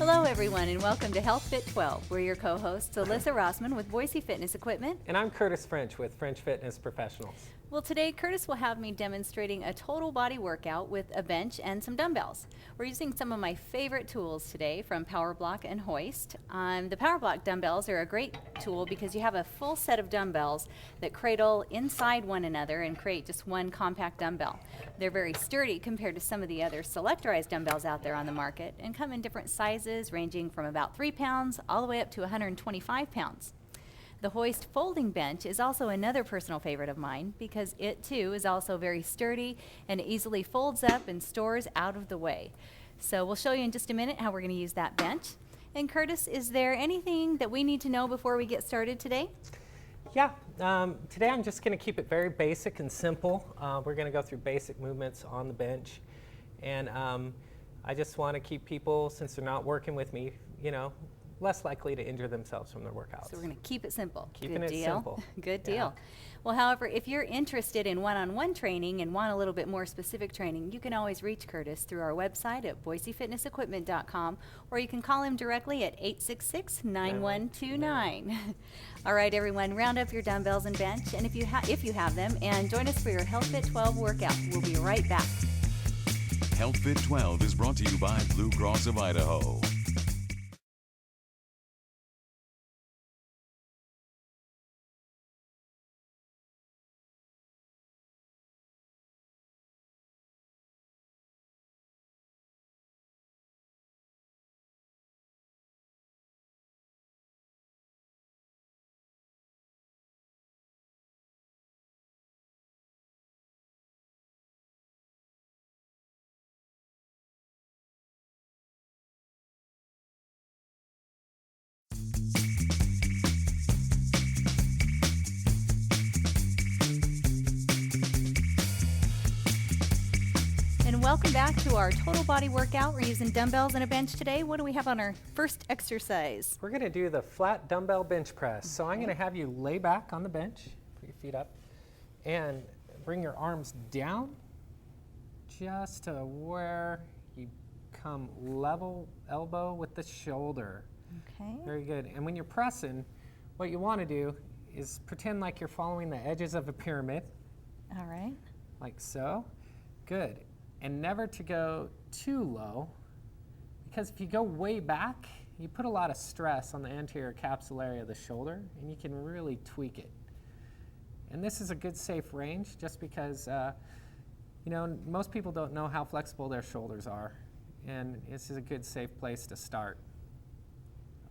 Hello everyone and welcome to Healthfit 12. We're your co-hosts Alyssa ROSSMAN with Boise Fitness Equipment. And I'm Curtis French with French Fitness Professionals. Well, today Curtis will have me demonstrating a total body workout with a bench and some dumbbells. We're using some of my favorite tools today from Powerblocks and Hoist. The Powerblocks dumbbells are a great tool because you have a full set of dumbbells that cradle inside one another and create just one compact dumbbell. They're very sturdy compared to some of the other selectorized dumbbells out there on the market and come in different sizes ranging from about 3 pounds all the way up to 125 pounds. The Hoist folding bench is also another personal favorite of mine because it too is also very sturdy and easily folds up and stores out of the way. So we'll show you in just a minute how we're going to use that bench. And Curtis, is there anything that we need to know before we get started today? Yeah, today I'm just going to keep it very basic and simple. We're going to go through basic movements on the bench. And I just want to keep people, since they're not working with me, less likely to injure themselves from their workouts. So we're going to keep it simple. Keeping it simple. Good deal. Well, however, if you're interested in one-on-one training and want a little bit more specific training, you can always reach Curtis through our website at boisefitnessequipment.com, or you can call him directly at 866-9129. All right, everyone, round up your dumbbells and bench, and if you have them, and join us for your Healthfit 12 workout. We'll be right back. Healthfit 12 is brought to you by Blue Cross of Idaho. Welcome back to our total body workout. We're using dumbbells and a bench today. What do we have on our first exercise? We're going to do the flat dumbbell bench press. So I'm going to have you lay back on the bench, put your feet up, and bring your arms down just to where you come level elbow with the shoulder. Okay. Very good. And when you're pressing, what you want to do is pretend like you're following the edges of a pyramid. All right. Like so. Good. And never to go too low, because if you go way back, you put a lot of stress on the anterior capsule area of the shoulder, and you can really tweak it. And this is a good safe range, just because most people don't know how flexible their shoulders are, and this is a good safe place to start.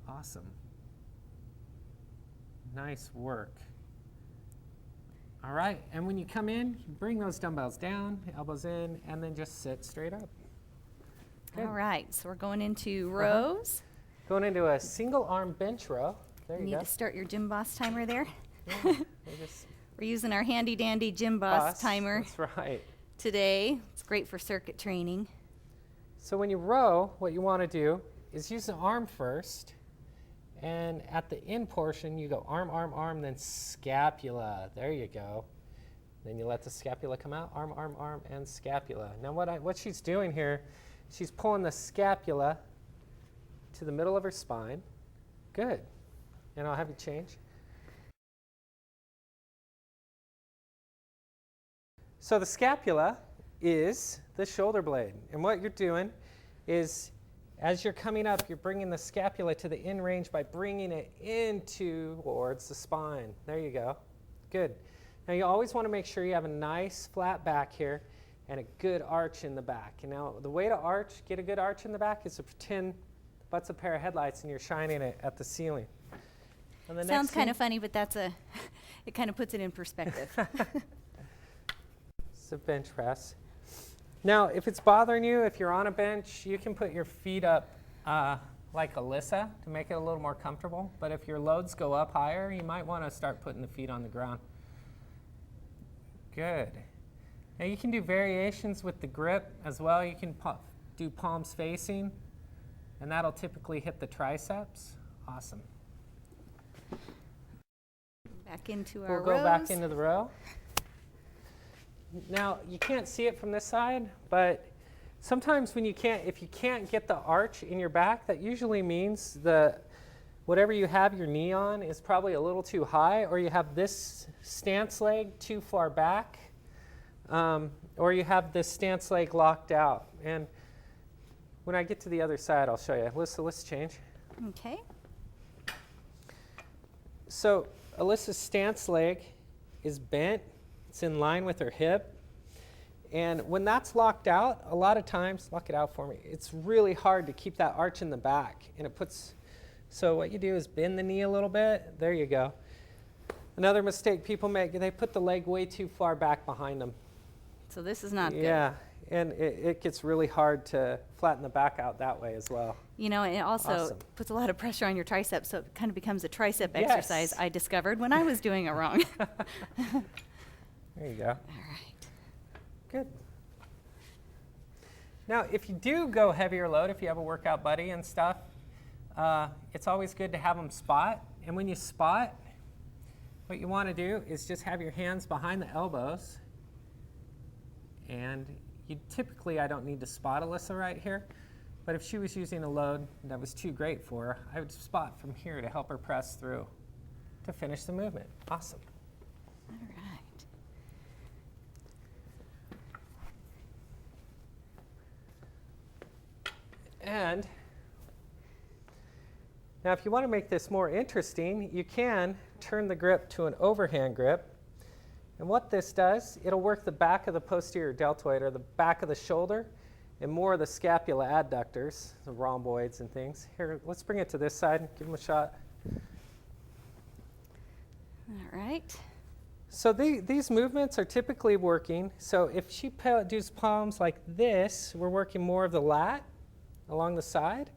Awesome. Nice work. All right, and when you come in, bring those dumbbells down, elbows in, and then just sit straight up. Good. All right, so we're going into rows. Going into a single arm bench row. There you need go. to start your Gym Boss timer there. Yeah, we're using our handy dandy Gym Boss timer. That's right. Today. It's great for circuit training. So when you row, what you want to do is use the arm first. And at the end portion, you go arm, arm, arm, then scapula. There you go. Then you let the scapula come out, arm, arm, arm, and scapula. Now what she's doing here, she's pulling the scapula to the middle of her spine. Good. And I'll have you change. So the scapula is the shoulder blade. And what you're doing is, as you're coming up, you're bringing the scapula to the in range by bringing it towards the spine. There you go. Good. Now you always want to make sure you have a nice flat back here and a good arch in the back. And now the way to get a good arch in the back is to pretend the butt's a pair of headlights and you're shining it at the ceiling. And the Sounds kind of funny, but it kind of puts it in perspective. It's a bench press. Now, if it's bothering you, if you're on a bench, you can put your feet up like ALISSA to make it a little more comfortable. But if your loads go up higher, you might want to start putting the feet on the ground. Good. Now you can do variations with the grip as well. You can do palms facing, and that'll typically hit the triceps. Awesome. Back into our rows. We'll go back into the row. Now, you can't see it from this side, but Sometimes when if you can't get the arch in your back, that usually means whatever you have your knee on is probably a little too high, or you have this stance leg too far back, or you have this stance leg locked out. And when I get to the other side, I'll show you. Alyssa, let's change. Okay. So Alyssa's stance leg is bent. It's in line with her hip. And when that's locked out, a lot of times, lock it out for me, it's really hard to keep that arch in the back. And so what you do is bend the knee a little bit. There you go. Another mistake people make, they put the leg way too far back behind them. So this is not good. Yeah, and it gets really hard to flatten the back out that way as well. You know, it also Awesome. puts a lot of pressure on your triceps, so it kind of becomes a tricep Yes. exercise I discovered when I was doing it wrong. There you go. All right. Good. Now, if you do go heavier load, if you have a workout buddy and stuff, it's always good to have them spot. And when you spot, what you want to do is just have your hands behind the elbows. And typically, I don't need to spot Alyssa right here. But if she was using a load that was too great for her, I would spot from here to help her press through to finish the movement. Awesome. All right. And now if you want to make this more interesting, you can turn the grip to an overhand grip. And what this does, it'll work the back of the posterior deltoid, or the back of the shoulder, and more of the scapula adductors, the rhomboids and things. Here, let's bring it to this side and give them a shot. All right. So these movements are typically working. So if she does palms like this, we're working more of the lat along the side.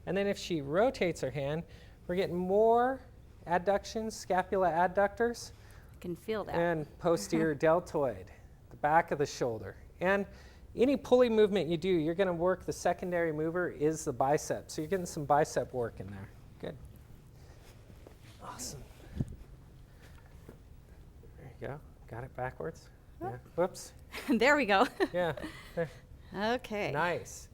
And then if she rotates her hand, we're getting more adductions, scapula adductors, I can feel that. and posterior deltoid, the back of the shoulder. And any pulley movement you do, you're going to work the secondary mover is the bicep. So you're getting some bicep work in there. Good. Awesome. There you go. Got it backwards. Oh. Yeah. Whoops. There we go. Yeah. There. Okay. Nice.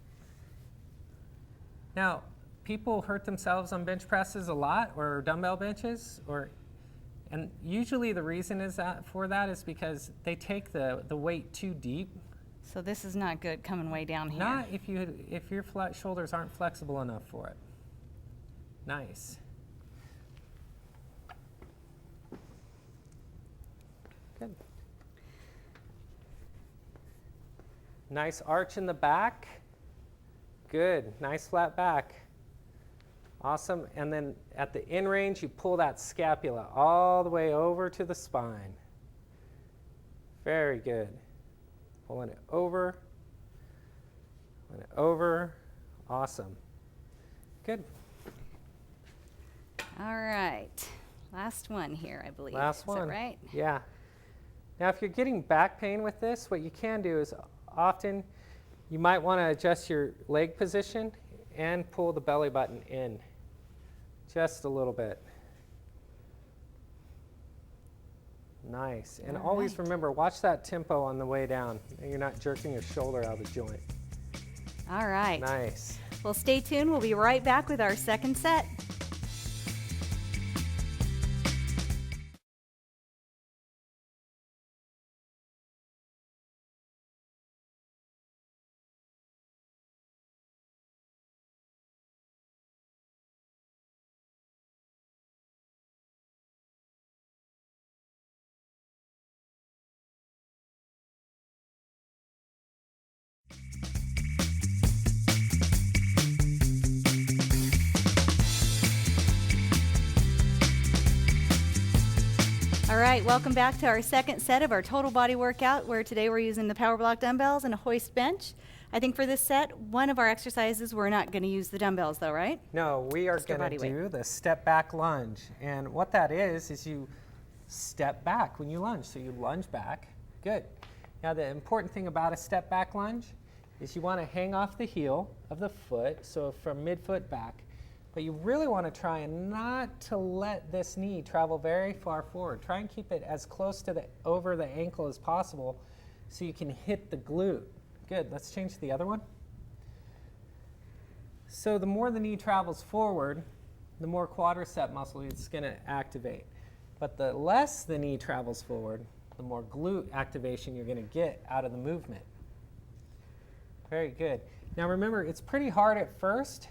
Now, people hurt themselves on bench presses a lot, or dumbbell benches, and usually the reason is for that is because they take the weight too deep. So this is not good coming way down here. Not if your shoulders aren't flexible enough for it. Nice. Good. Nice arch in the back. Good. Nice flat back. Awesome. And then at the in range, you pull that scapula all the way over to the spine. Very good. Pulling it over. Pulling it over. Awesome. Good. All right. Last one here, I believe. Last Is one. that right? Yeah. Now, if you're getting back pain with this, what you can do is often you might want to adjust your leg position and pull the belly button in just a little bit. Nice. And All always right. remember, watch that tempo on the way down. And you're not jerking your shoulder out of the joint. All right. Nice. Well, stay tuned. We'll be right back with our second set. All right, welcome back to our second set of our total body workout, where today we're using the Powerblock dumbbells and a hoist bench. I think for this set, one of our exercises, we're not going to use the dumbbells though, right? No, we are Just your going to body weight. do the step back lunge. And what that is you step back when you lunge. So you lunge back. Good. Now the important thing about a step back lunge is you want to hang off the heel of the foot, so from midfoot back. But you really want to try and not to let this knee travel very far forward. Try and keep it as close to over the ankle as possible so you can hit the glute. Good. Let's change to the other one. So the more the knee travels forward, the more quadricep muscle it's going to activate. But the less the knee travels forward, the more glute activation you're going to get out of the movement. Very good. Now remember, it's pretty hard at first,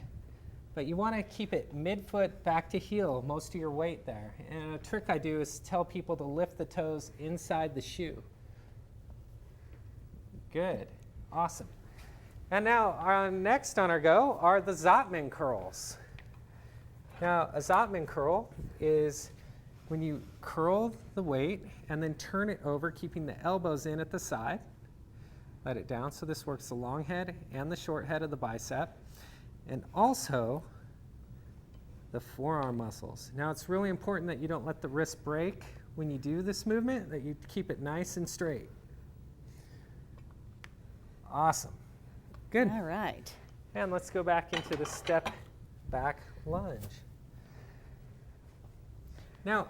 but you want to keep it midfoot back to heel, most of your weight there. And a trick I do is tell people to lift the toes inside the shoe. Good. Awesome. And now, next on our go are the ROSSMAN curls. Now, a ROSSMAN curl is when you curl the weight and then turn it over, keeping the elbows in at the side. Let it down. So this works the long head and the short head of the bicep, and also the forearm muscles. Now, it's really important that you don't let the wrist break when you do this movement, that you keep it nice and straight. Awesome. Good. All right. And let's go back into the step back lunge. Now,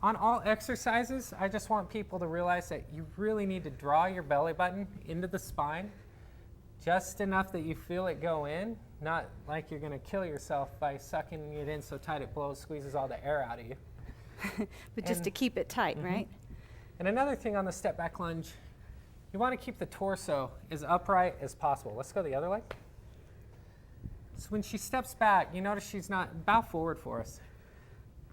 on all exercises, I just want people to realize that you really need to draw your belly button into the spine, just enough that you feel it go in, not like you're going to kill yourself by sucking it in so tight it blows, squeezes all the air out of you. But just to keep it tight, right? And another thing on the step back lunge, you want to keep the torso as upright as possible. Let's go the other leg. So when she steps back, you notice she's not, bow forward for us.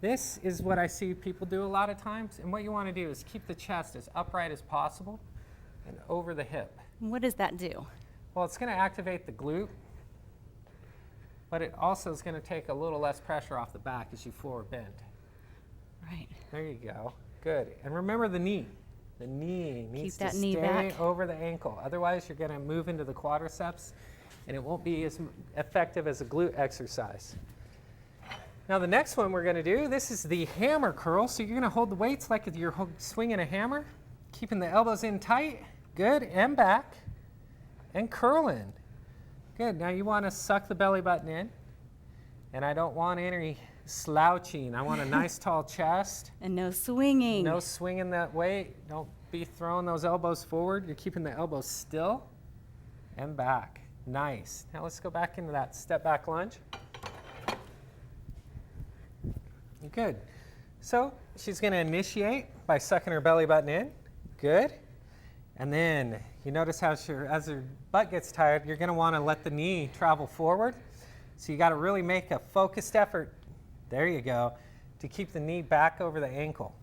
This is what I see people do a lot of times, and what you want to do is keep the chest as upright as possible and over the hip. What does that do? Well, it's going to activate the glute, but it also is going to take a little less pressure off the back as you forward bend. Right. There you go. Good. And remember the knee. The knee needs to knee stay back. over the ankle. Otherwise, you're going to move into the quadriceps, and it won't be as effective as a glute exercise. Now the next one we're going to do, this is the hammer curl. So you're going to hold the weights like you're swinging a hammer, keeping the elbows in tight. Good. And back. And curling. Good. Now you want to suck the belly button in. And I don't want any slouching. I want a nice tall chest. And no swinging. No swinging that weight. Don't be throwing those elbows forward. You're keeping the elbows still and back. Nice. Now let's go back into that step back lunge. Good. So she's going to initiate by sucking her belly button in. Good. And then you notice how as her butt gets tired, you're going to want to let the knee travel forward. So you got to really make a focused effort, there you go, to keep the knee back over the ankle.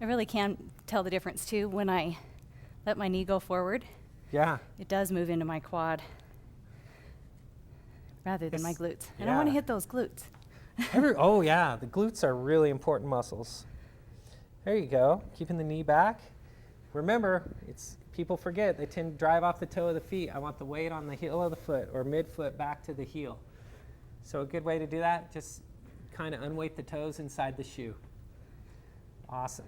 I really can tell the difference too when I let my knee go forward. Yeah. It does move into my quad rather than my glutes. And I yeah. want to hit those glutes. Oh yeah, the glutes are really important muscles. There you go, keeping the knee back. Remember, people forget, they tend to drive off the toe of the feet. I want the weight on the heel of the foot or midfoot back to the heel. So a good way to do that, just kind of unweight the toes inside the shoe. Awesome.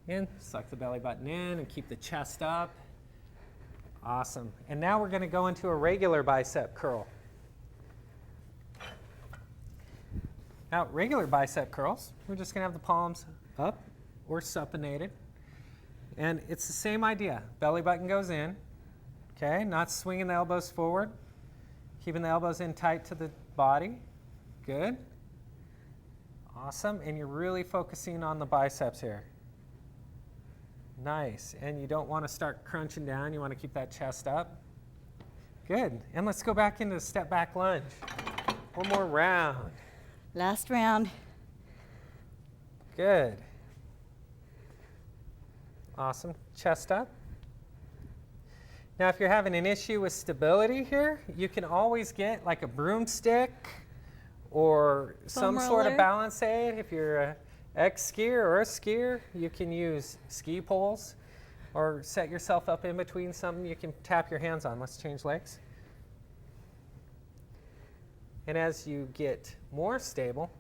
And suck the belly button in and keep the chest up. Awesome. And now we're going to go into a regular bicep curl. Now, regular bicep curls, we're just going to have the palms up or supinated. And it's the same idea. Belly button goes in, okay? Not swinging the elbows forward. Keeping the elbows in tight to the body. Good. Awesome. And you're really focusing on the biceps here. Nice. And you don't want to start crunching down. You want to keep that chest up. Good. And let's go back into the step back lunge. One more round. Last round. Good. Awesome. Chest up. Now, if you're having an issue with stability here, you can always get like a broomstick or some sort of balance aid. If you're an ex-skier or a skier, you can use ski poles or set yourself up in between something you can tap your hands on. Let's change legs. And as you get more stable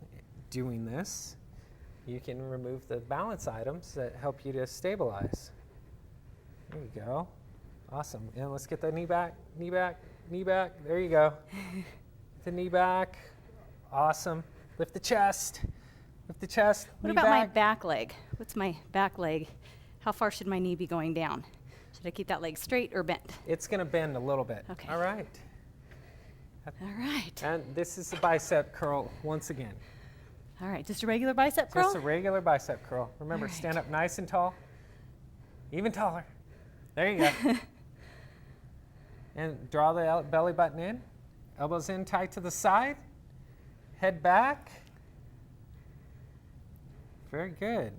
doing this, you can remove the balance items that help you to stabilize. There you go. Awesome. And let's get the knee back, knee back, knee back. There you go. The knee back. Awesome. Lift the chest. Lift the chest. What about my back leg? What's my back leg? How far should my knee be going down? Should I keep that leg straight or bent? It's going to bend a little bit. Okay. All right. All right. And this is the bicep curl once again. All right, just a regular bicep curl? Just a regular bicep curl. Remember, All right. stand up nice and tall. Even taller. There you go. And draw the belly button in. Elbows in tight to the side. Head back. Very good.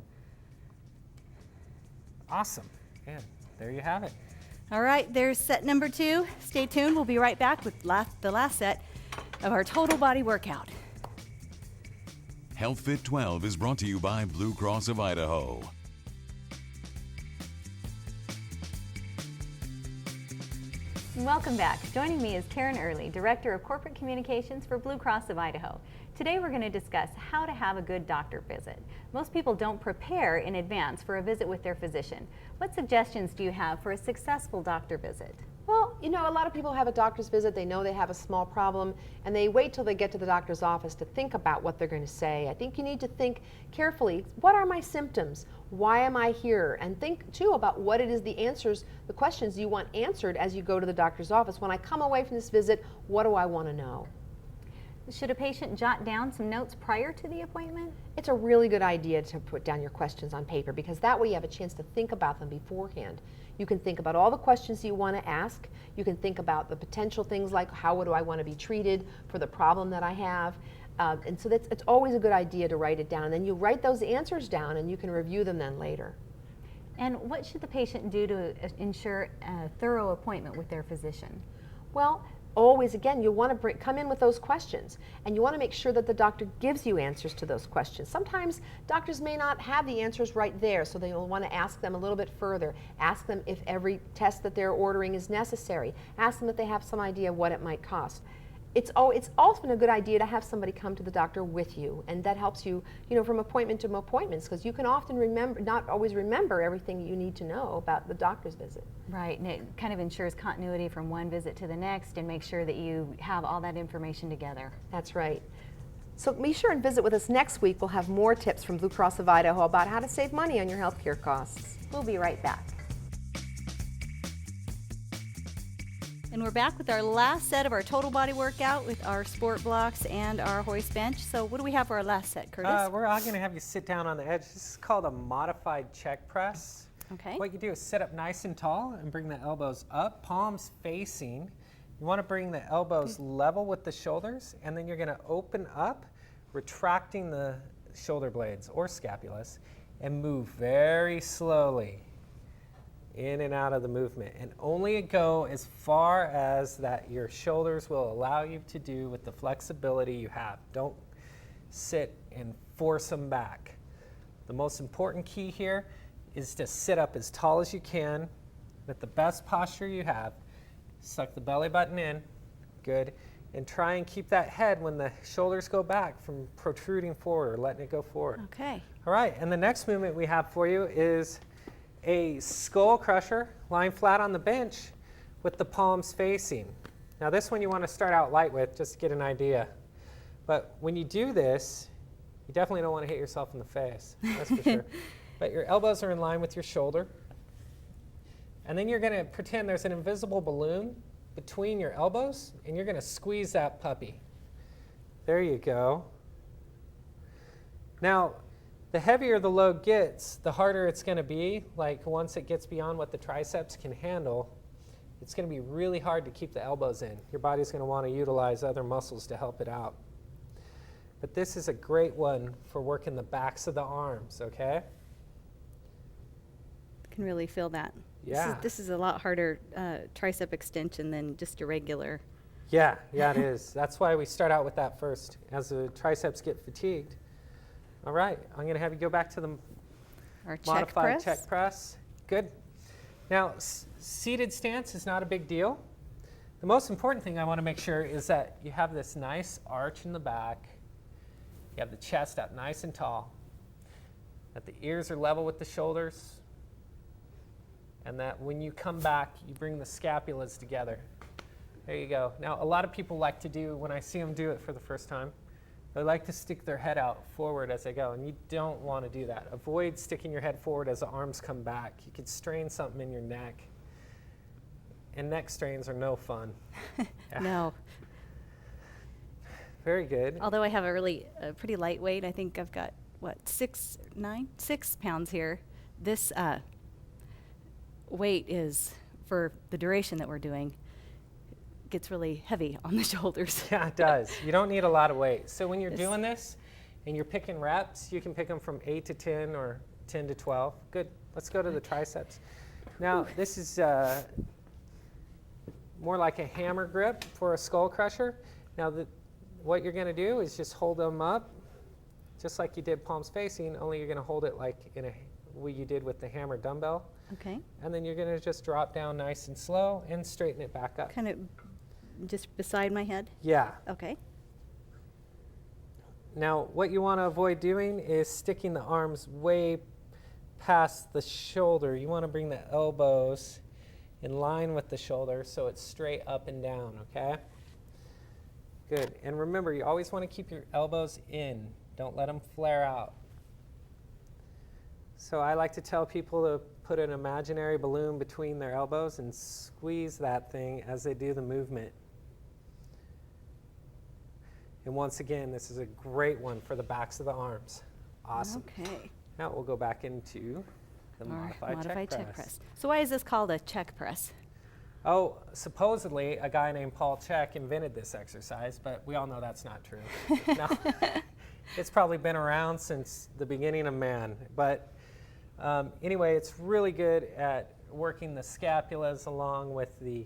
Awesome. And there you have it. All right, there's set number 2. Stay tuned. We'll be right back with the last set of our total body workout. Healthfit 12 is brought to you by Blue Cross of Idaho. Welcome back. Joining me is Karen Early, Director of Corporate Communications for Blue Cross of Idaho. Today we're going to discuss how to have a good doctor visit. Most people don't prepare in advance for a visit with their physician. What suggestions do you have for a successful doctor visit? Well, you know, a lot of people have a doctor's visit, they know they have a small problem, and they wait till they get to the doctor's office to think about what they're going to say. I think you need to think carefully, what are my symptoms? Why am I here? And think, too, about what it is the questions you want answered as you go to the doctor's office. When I come away from this visit, what do I want to know? Should a patient jot down some notes prior to the appointment? It's a really good idea to put down your questions on paper because that way you have a chance to think about them beforehand. You can think about all the questions you want to ask. You can think about the potential things like how do I want to be treated for the problem that I have. And so it's always a good idea to write it down. And then you write those answers down and you can review them then later. And what should the patient do to ensure a thorough appointment with their physician? Well, always, again, you want to come in with those questions, and you want to make sure that the doctor gives you answers to those questions. Sometimes doctors may not have the answers right there, so they'll want to ask them a little bit further. Ask them if every test that they're ordering is necessary. Ask them if they have some idea what it might cost. It's often a good idea to have somebody come to the doctor with you, and that helps you, from appointment to appointments, because you can often not always remember everything you need to know about the doctor's visit. Right, and it kind of ensures continuity from one visit to the next and make sure that you have all that information together. That's right. So be sure and visit with us next week. We'll have more tips from Blue Cross of Idaho about how to save money on your health care costs. We'll be right back. And we're back with our last set of our total body workout with our sport blocks and our hoist bench. So what do we have for our last set, Curtis? We're all going to have you sit down on the edge. This is called a modified check press. Okay. What you do is sit up nice and tall and bring the elbows up, palms facing. You want to bring the elbows level with the shoulders, and then you're going to open up, retracting the shoulder blades or scapulas, and move very slowly in and out of the movement, and only go as far as that your shoulders will allow you to do with the flexibility you have. Don't sit and force them back. The most important key here is to sit up as tall as you can with the best posture you have. Suck the belly button in, good, and try and keep that head when the shoulders go back from protruding forward or letting it go forward. Okay. All right, and the next movement we have for you is a skull crusher, lying flat on the bench with the palms facing. Now this one you want to start out light with just to get an idea. But when you do this, you definitely don't want to hit yourself in the face, that's for sure. But your elbows are in line with your shoulder. And then you're going to pretend there's an invisible balloon between your elbows, and you're going to squeeze that puppy. There you go. Now, the heavier the load gets, the harder it's going to be. Like once it gets beyond what the triceps can handle, it's going to be really hard to keep the elbows in. Your body's going to want to utilize other muscles to help it out. But this is a great one for working the backs of the arms, okay? Can really feel that. Yeah. This is a lot harder tricep extension than just a regular. Yeah, it is. That's why we start out with that first, as the triceps get fatigued. All right, I'm going to have you go back to the Our check modified press. check press. Good. Now, seated stance is not a big deal. The most important thing I want to make sure is that you have this nice arch in the back. You have the chest up nice and tall. That the ears are level with the shoulders. And that when you come back, you bring the scapulas together. There you go. Now, a lot of people like to do, when I see them do it for the first time, they like to stick their head out forward as they go, and you don't want to do that. Avoid sticking your head forward as the arms come back. You could strain something in your neck. and neck strains are no fun. No. Very good. Although I have a pretty lightweight, I think I've got, what, 6 pounds here. This weight is, for the duration that we're doing, gets really heavy on the shoulders. Yeah, it does. You don't need a lot of weight. So when you're doing this and you're picking reps, you can pick them from 8 to 10 or 10 to 12. Good. Let's go to the triceps. Now, this is more like a hammer grip for a skull crusher. Now, what you're going to do is just hold them up, just like you did palms facing, only you're going to hold it like in a what you did with the hammer dumbbell. Okay. And then you're going to just drop down nice and slow and straighten it back up. Kind of just beside my head? Yeah. Okay. Now, what you want to avoid doing is sticking the arms way past the shoulder. You want to bring the elbows in line with the shoulder so it's straight up and down, okay? Good. And remember, you always want to keep your elbows in. Don't let them flare out. So I like to tell people to put an imaginary balloon between their elbows and squeeze that thing as they do the movement. And once again, this is a great one for the backs of the arms. Awesome. Okay. Now we'll go back into the modified check press. So why is this called a check press? Oh, supposedly a guy named Paul Chek invented this exercise, but we all know that's not true. No, it's probably been around since the beginning of man. But anyway, it's really good at working the scapulas along with the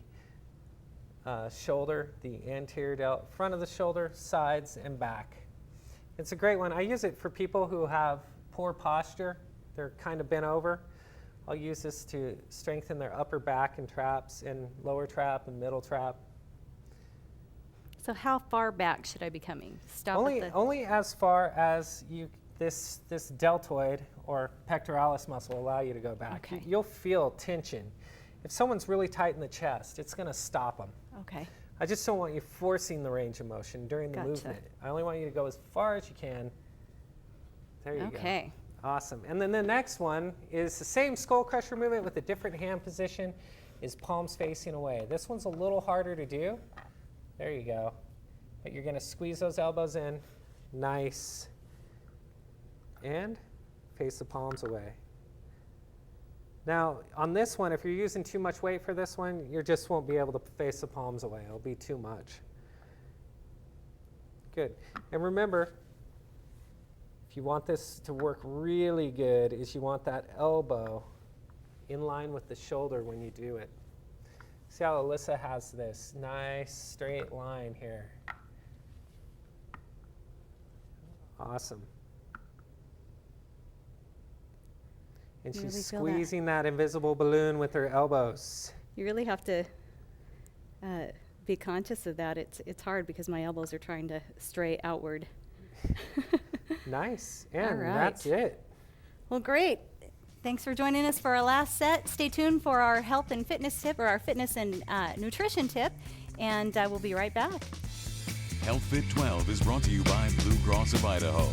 shoulder, the anterior front of the shoulder, sides, and back. It's a great one. I use it for people who have poor posture. They're kind of bent over. I'll use this to strengthen their upper back and traps and lower trap and middle trap. So how far back should I be coming? Stop Only as far as this deltoid or pectoralis muscle allow you to go back. Okay. You'll feel tension. If someone's really tight in the chest, it's going to stop them. Okay. I just don't want you forcing the range of motion during the movement. I only want you to go as far as you can. There you go. Okay. Awesome. And then the next one is the same skull crusher movement with a different hand position, is palms facing away. This one's a little harder to do. There you go. But you're going to squeeze those elbows in, nice, and face the palms away. Now, on this one, if you're using too much weight for this one, you just won't be able to face the palms away. It'll be too much. Good. And remember, if you want this to work really good, is you want that elbow in line with the shoulder when you do it. See how ALISSA has this nice straight line here. Awesome. And You really she's feel squeezing that invisible balloon with her elbows. You really have to be conscious of that. It's hard because my elbows are trying to stray outward. Nice. And right. that's it. Well, great. Thanks for joining us for our last set. Stay tuned for our health and fitness tip, or our fitness and nutrition tip, and we'll be right back. Healthfit 12 is brought to you by Blue Cross of Idaho.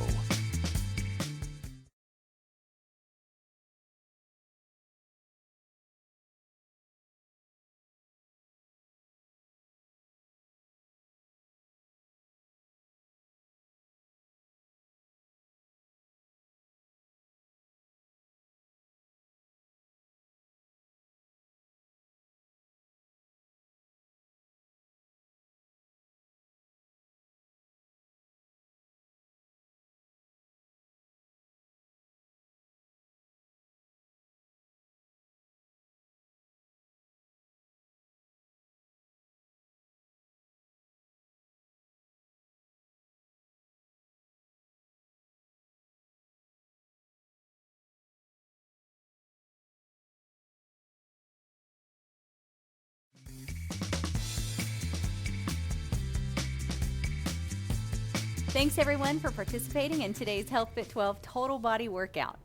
Thanks everyone for participating in today's Healthfit 12 Total Body Workout.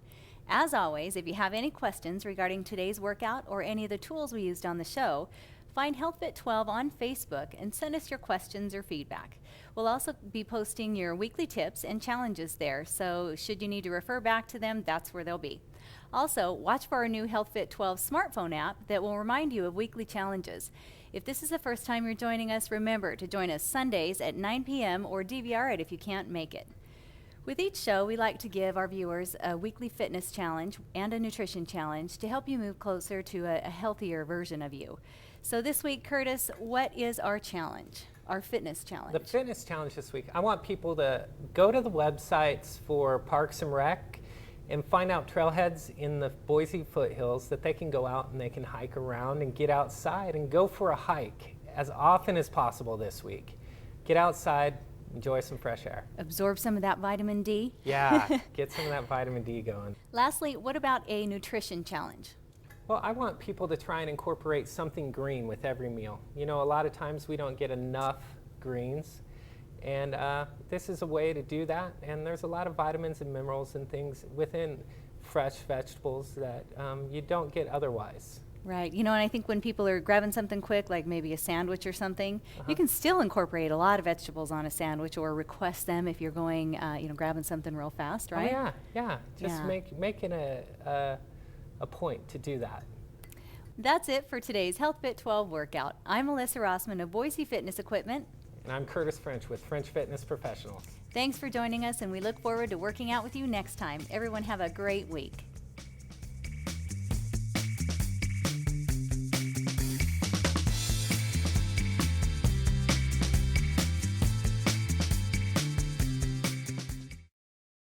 As always, if you have any questions regarding today's workout or any of the tools we used on the show, find Healthfit 12 on Facebook and send us your questions or feedback. We'll also be posting your weekly tips and challenges there, so should you need to refer back to them, that's where they'll be. Also, watch for our new Healthfit 12 smartphone app that will remind you of weekly challenges. If this is the first time you're joining us, remember to join us Sundays at 9 p.m. or DVR it if you can't make it. With each show, we like to give our viewers a weekly fitness challenge and a nutrition challenge to help you move closer to a healthier version of you. So this week, Curtis, what is our challenge, our fitness challenge? The fitness challenge this week, I want people to go to the websites for Parks and Rec and find out trailheads in the Boise foothills that they can go out and they can hike around and get outside and go for a hike as often as possible this week. Get outside, enjoy some fresh air. Absorb some of that vitamin D? Yeah, get some of that vitamin D going. Lastly, what about a nutrition challenge? Well, I want people to try and incorporate something green with every meal. You know, a lot of times we don't get enough greens, and this is a way to do that. And there's a lot of vitamins and minerals and things within fresh vegetables that you don't get otherwise. Right. You know, and I think when people are grabbing something quick, like maybe a sandwich or something, you can still incorporate a lot of vegetables on a sandwich or request them if you're going, grabbing something real fast, right? Oh, yeah. Just Yeah. making a point to do that. That's it for today's Healthfit 12 workout. I'm ALISSA ROSSMAN of Boise Fitness Equipment. And I'm Curtis French with French Fitness Professionals. Thanks for joining us, and we look forward to working out with you next time. Everyone have a great week.